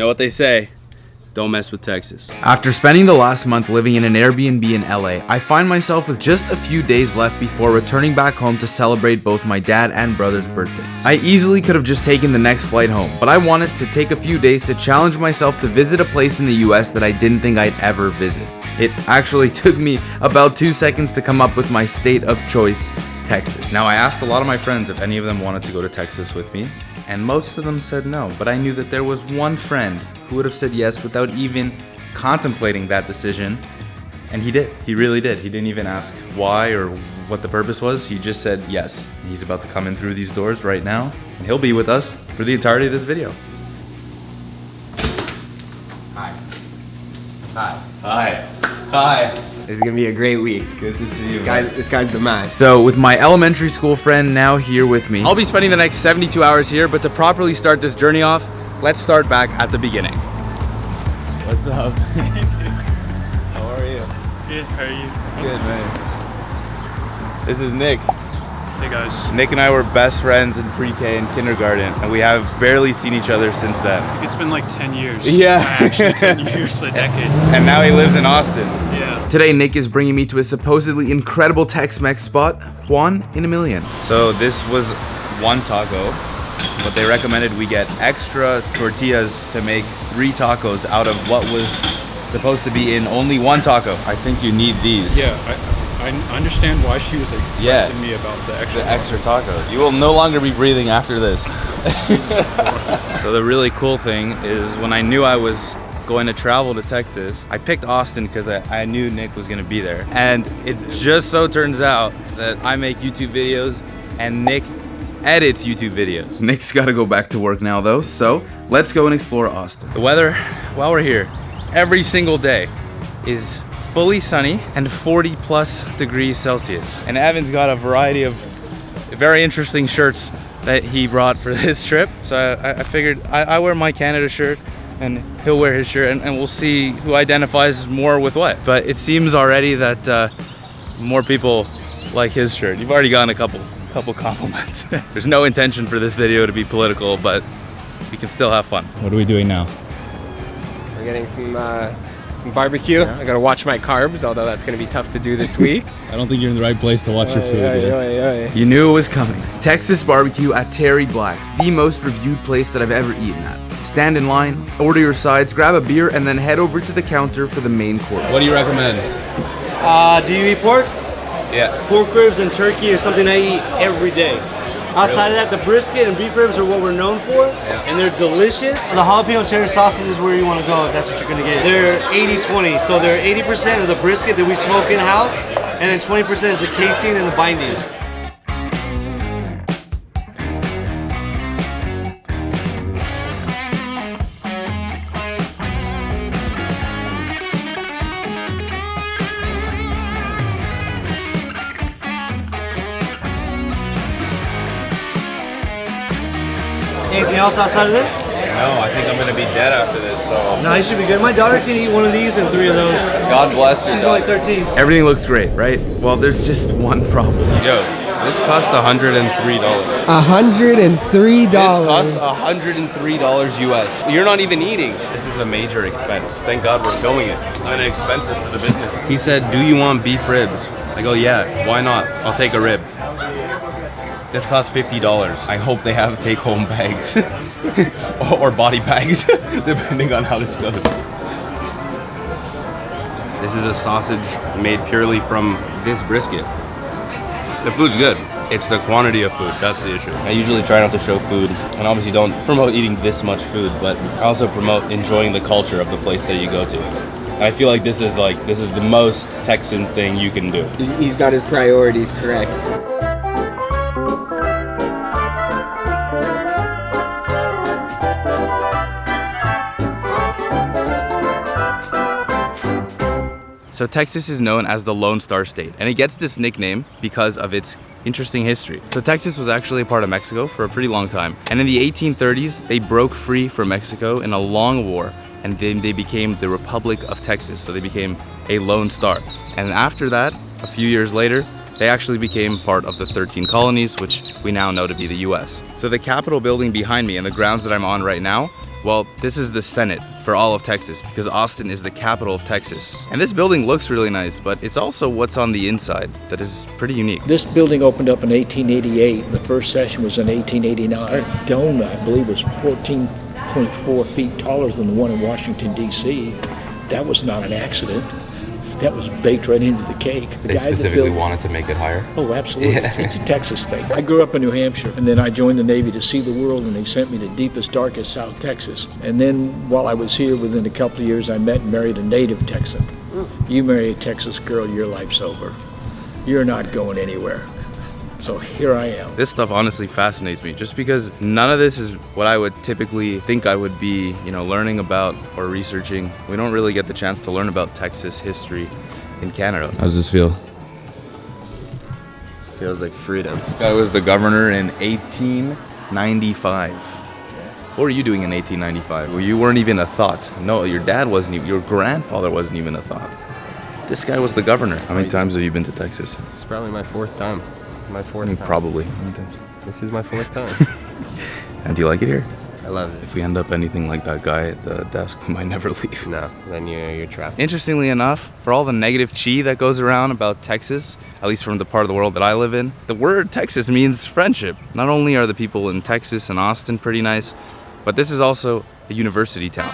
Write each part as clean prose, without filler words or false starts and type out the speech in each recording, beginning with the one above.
know what they say, don't mess with Texas. After spending the last month living in an Airbnb in LA, I find myself with just a few days left before returning back home to celebrate both my dad and brother's birthdays. I easily could have just taken the next flight home, but I wanted to take a few days to challenge myself to visit a place in the US that I didn't think I'd ever visit. It actually took me about 2 seconds to come up with my state of choice, Texas. Now, I asked a lot of my friends if any of them wanted to go to Texas with me, and most of them said no, but I knew that there was one friend who would have said yes without even contemplating that decision, and he did. He really did. He didn't even ask why or what the purpose was. He just said yes. He's about to come in through these doors right now, and he'll be with us for the entirety of this video. Hi. Hi. Hi. Hi. This is gonna be a great week. Good to see you. This guy's the man. So with my elementary school friend now here with me, I'll be spending the next 72 hours here, but to properly start this journey off, let's start back at the beginning. What's up? How are you? Good, how are you? Good, man. This is Nick. Hey guys. Nick and I were best friends in pre-K and kindergarten, and we have barely seen each other since then. I think it's been like 10 years. Yeah. Actually 10 years, a decade. And now he lives in Austin. Yeah. Today, Nick is bringing me to a supposedly incredible Tex-Mex spot, Juan in a Million. So this was one taco, but they recommended we get extra tortillas to make 3 tacos out of what was supposed to be in only 1 taco. I think you need these. Yeah, I understand why she was like pressing me about the extra tacos. You will no longer be breathing after this. So the really cool thing is when I knew I was going to travel to Texas, I picked Austin because I knew Nick was going to be there. And it just so turns out that I make YouTube videos and Nick edits YouTube videos. Nick's got to go back to work now though, so let's go and explore Austin. The weather, while we're here, every single day is fully sunny and 40+ degrees Celsius. And Evan's got a variety of very interesting shirts that he brought for this trip. So I figured I wear my Canada shirt and he'll wear his shirt, and we'll see who identifies more with what. But it seems already that more people like his shirt. You've already gotten a couple compliments. There's no intention for this video to be political, but we can still have fun. What are we doing now? We're getting some barbecue. I gotta watch my carbs, although that's gonna be tough to do this week. I don't think you're in the right place to watch your food. You knew it was coming. Texas barbecue at Terry Black's, the most reviewed place that I've ever eaten at. Stand in line, order your sides, grab a beer, and then head over to the counter for the main course. What do you recommend? Do you eat pork? Yeah. Pork ribs and turkey are something I eat every day. Outside of that, the brisket and beef ribs are what we're known for, and they're delicious. The jalapeno cheddar sausage is where you want to go if that's what you're going to get. They're 80-20, so they're 80% of the brisket that we smoke in-house, and then 20% is the casing and the binding. Anything else outside of this? No, I think I'm gonna be dead after this, so. No, you should be good. My daughter can eat one of these and 3 of those. God bless you. She's only 13. Everything looks great, right? Well, there's just one problem. Yo, this cost $103. $103. This cost $103 US. You're not even eating. This is a major expense. Thank God we're filming it. I'm gonna expense this to the business. He said, do you want beef ribs? I go, yeah, why not? I'll take a rib. This costs $50. I hope they have take-home bags or body bags, depending on how this goes. This is a sausage made purely from this brisket. The food's good. It's the quantity of food, that's the issue. I usually try not to show food, and obviously don't promote eating this much food, but I also promote enjoying the culture of the place that you go to. And I feel like this is the most Texan thing you can do. He's got his priorities correct. So Texas is known as the Lone Star State, and it gets this nickname because of its interesting history. So Texas was actually a part of Mexico for a pretty long time. And in the 1830s, they broke free from Mexico in a long war, and then they became the Republic of Texas. So they became a Lone Star. And after that, a few years later, they actually became part of the 13 colonies, which we now know to be the US. So the Capitol building behind me and the grounds that I'm on right now Well, this is the Senate for all of Texas because Austin is the capital of Texas. And this building looks really nice, but it's also what's on the inside that is pretty unique. This building opened up in 1888. The first session was in 1889. Our dome, I believe, was 14.4 feet taller than the one in Washington, D.C. That was not an accident. That was baked right into the cake. They specifically wanted to make it higher? Oh, absolutely. Yeah. It's a Texas thing. I grew up in New Hampshire, and then I joined the Navy to see the world, and they sent me to deepest, darkest South Texas. And then while I was here, within a couple of years, I met and married a native Texan. You marry a Texas girl, your life's over. You're not going anywhere. So here I am. This stuff honestly fascinates me just because none of this is what I would typically think I would be, learning about or researching. We don't really get the chance to learn about Texas history in Canada. How does this feel? Feels like freedom. This guy was the governor in 1895. What were you doing in 1895? Well, you weren't even a thought. No, your dad wasn't even, your grandfather wasn't even a thought. This guy was the governor. How many times have you been to Texas? It's probably my fourth time. My fourth time. Probably. How many times? This is my fourth time. And do you like it here? I love it. If we end up anything like that guy at the desk, we might never leave. No, then you're trapped. Interestingly enough, for all the negative chi that goes around about Texas, at least from the part of the world that I live in, the word Texas means friendship. Not only are the people in Texas and Austin pretty nice, but this is also a university town.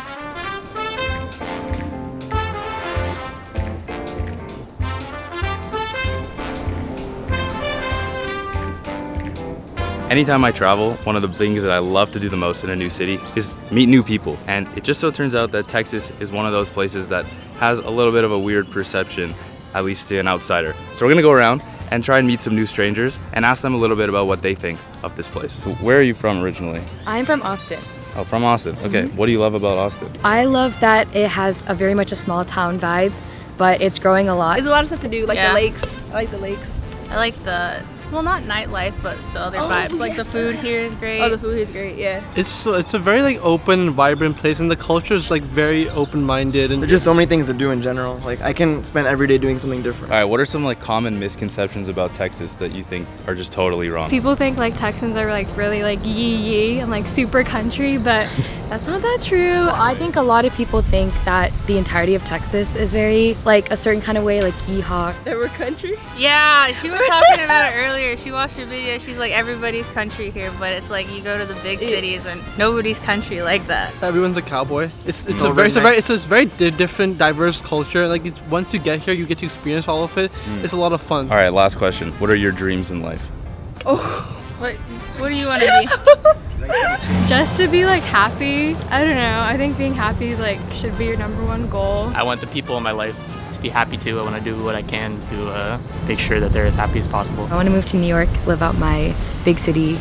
Anytime I travel, one of the things that I love to do the most in a new city is meet new people. And it just so turns out that Texas is one of those places that has a little bit of a weird perception, at least to an outsider. So we're gonna go around and try and meet some new strangers and ask them a little bit about what they think of this place. Where are you from originally? I'm from Austin. Oh, from Austin. Okay, What do you love about Austin? I love that it has a very much a small town vibe, but it's growing a lot. There's a lot of stuff to do, like the lakes. I like the lakes. I like the, well, not nightlife, but the other vibes. Like the food here is great. Oh, the food is great, yeah. It's a very like open and vibrant place, and the culture is like very open-minded. And there's just so many things to do in general. Like I can spend every day doing something different. All right, what are some like common misconceptions about Texas that you think are just totally wrong? People think like Texans are like really like yee and like super country, but that's not that true. I think a lot of people think that the entirety of Texas is very like a certain kind of way, like yeehaw. That we're country? Yeah, she was talking about it earlier. She watched a video. She's like, everybody's country here, but it's like you go to the big cities and nobody's country like that. Everyone's a cowboy. It's a very different, diverse culture. Like once you get here, you get to experience all of it. It's a lot of fun. All right, last question. What are your dreams in life? Oh, what do you want to be? Just to be like happy. I don't know. I think being happy like should be your #1 goal. I want the people in my life to be happy too. I want to do what I can to make sure that they're as happy as possible. I want to move to New York, live out my big city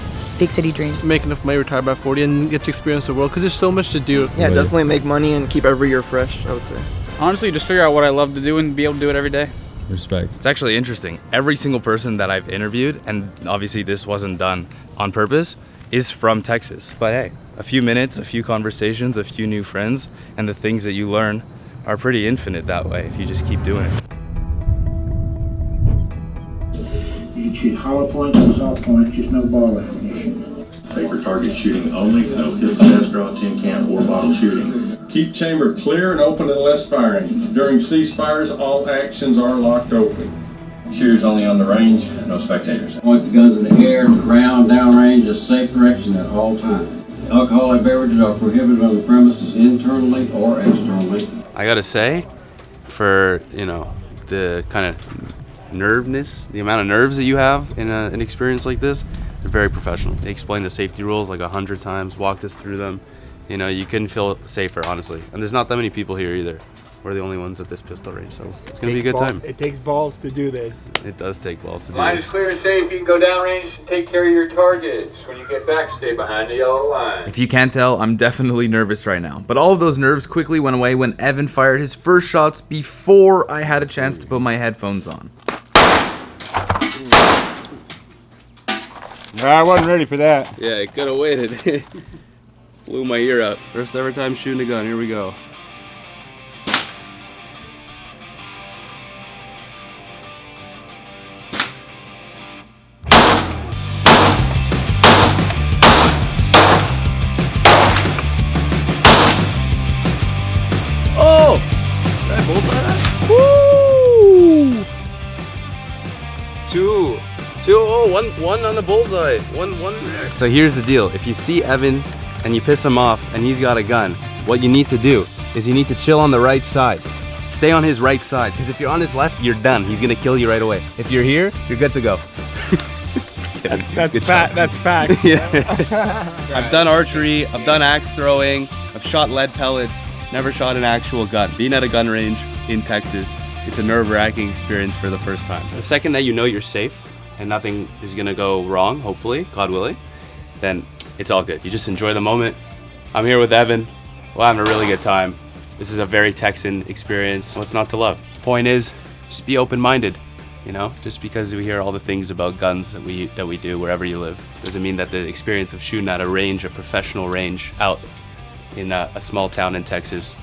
dreams. Make enough money, retire by 40, and get to experience the world because there's so much to do. Yeah, definitely make money and keep every year fresh, I would say. Honestly, just figure out what I love to do and be able to do it every day. Respect. It's actually interesting. Every single person that I've interviewed, and obviously this wasn't done on purpose, is from Texas. But hey, a few minutes, a few conversations, a few new friends, and the things that you learn are pretty infinite that way if you just keep doing it. You can shoot hollow points and soft points, just no ball ammunition. Paper target shooting only, no pistol, straw, tin can, or bottle shooting. Keep chamber clear and open unless firing. During ceasefires, all actions are locked open. Shooters only on the range, no spectators. Point the guns in the air, ground, downrange, a safe direction at all times. Alcoholic beverages are prohibited on the premises internally or externally. I gotta say, for the kind of nerveness, the amount of nerves that you have in an experience like this, they're very professional. They explain the safety rules like 100 times, walked us through them. You couldn't feel safer, honestly. And there's not that many people here either. We're the only ones at this pistol range, so it's gonna be a good time. It takes balls to do this. It does take balls to do this. Line is clear and safe. You can go downrange and take care of your targets. When you get back, stay behind the yellow line. If you can't tell, I'm definitely nervous right now. But all of those nerves quickly went away when Evan fired his first shots before I had a chance to put my headphones on. No, I wasn't ready for that. Yeah, I could have waited. Blew my ear out. First ever time shooting a gun. Here we go. one on the bullseye. One. So here's the deal. If you see Evan and you piss him off and he's got a gun, what you need to do is you need to chill on the right side. Stay on his right side, because if you're on his left, you're done. He's gonna kill you right away. If you're here, you're good to go. That's facts. Yeah. I've done archery, I've done axe throwing, I've shot lead pellets, never shot an actual gun. Being at a gun range in Texas, it's a nerve-wracking experience for the first time. The second that you know you're safe and nothing is gonna go wrong, hopefully, God willing, then it's all good. You just enjoy the moment. I'm here with Evan. We're having a really good time. This is a very Texan experience. What's not to love? Point is, just be open-minded. You know, just because we hear all the things about guns that we do wherever you live, doesn't mean that the experience of shooting at a range, a professional range out in a small town in Texas,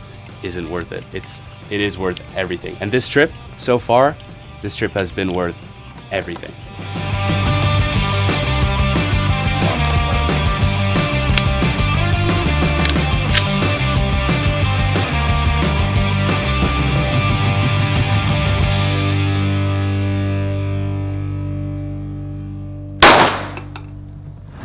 isn't worth it. It is worth everything. And this trip, so far, this trip has been worth everything.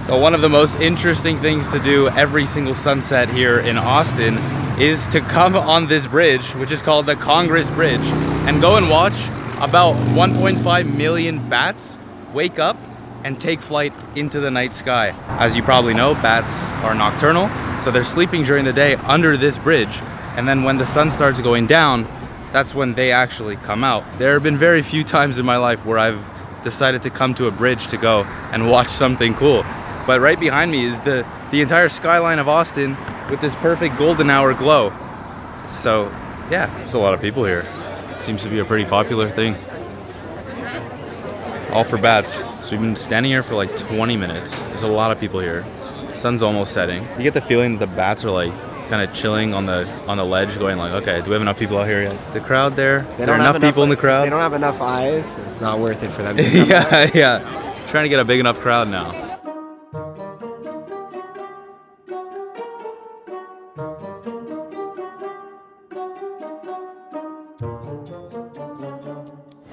So one of the most interesting things to do every single sunset here in Austin is to come on this bridge, which is called the Congress Bridge, and go and watch about 1.5 million bats wake up and take flight into the night sky. As you probably know, bats are nocturnal, so they're sleeping during the day under this bridge, and then when the sun starts going down, that's when they actually come out. There have been very few times in my life where I've decided to come to a bridge to go and watch something cool. But right behind me is the entire skyline of Austin with this perfect golden hour glow. So yeah, there's a lot of people here. Seems to be a pretty popular thing. All for bats. So we've been standing here for like 20 minutes. There's a lot of people here. Sun's almost setting. You get the feeling that the bats are like kind of chilling on the ledge, going like, okay, do we have enough people out here yet? Is the crowd there? Is there enough people in the crowd? They don't have enough eyes. It's not worth it for them to come out. Yeah. Trying to get a big enough crowd now.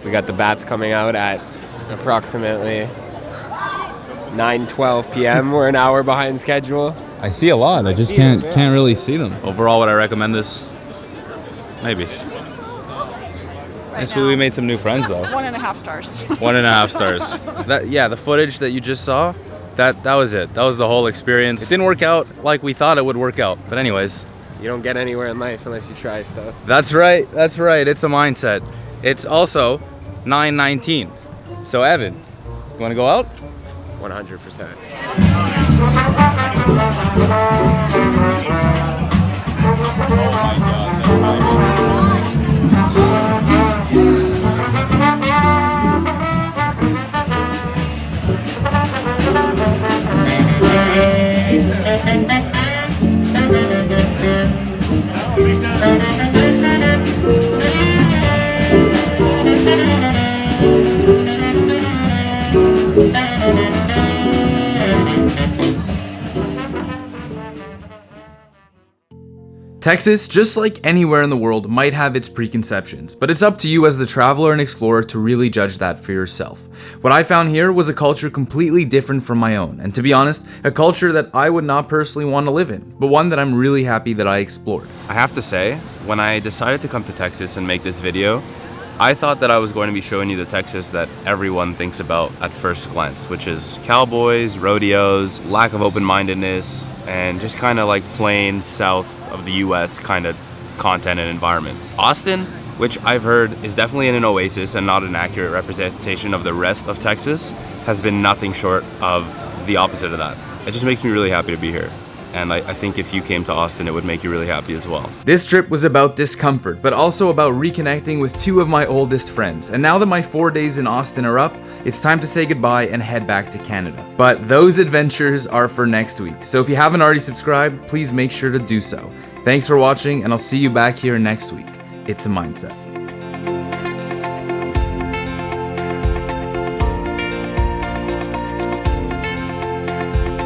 We got the bats coming out at approximately 9:12 p.m. We're an hour behind schedule. I see a lot. I just can't really see them. Overall, would I recommend this? Maybe. This we made some new friends though. 1.5 stars. 1.5 stars. The footage that you just saw, that was it. That was the whole experience. It didn't work out like we thought it would work out. But anyways, you don't get anywhere in life unless you try stuff. That's right. It's a mindset. It's also 9:19. So Evan, you want to go out? 100%. Texas, just like anywhere in the world, might have its preconceptions, but it's up to you as the traveler and explorer to really judge that for yourself. What I found here was a culture completely different from my own, and to be honest, a culture that I would not personally want to live in, but one that I'm really happy that I explored. I have to say, when I decided to come to Texas and make this video, I thought that I was going to be showing you the Texas that everyone thinks about at first glance, which is cowboys, rodeos, lack of open-mindedness, and just kind of like plain south of the US kind of content and environment. Austin, which I've heard is definitely an oasis and not an accurate representation of the rest of Texas, has been nothing short of the opposite of that. It just makes me really happy to be here. And I think if you came to Austin, it would make you really happy as well. This trip was about discomfort, but also about reconnecting with two of my oldest friends. And now that my 4 days in Austin are up, it's time to say goodbye and head back to Canada. But those adventures are for next week. So if you haven't already subscribed, please make sure to do so. Thanks for watching, and I'll see you back here next week. It's a mindset.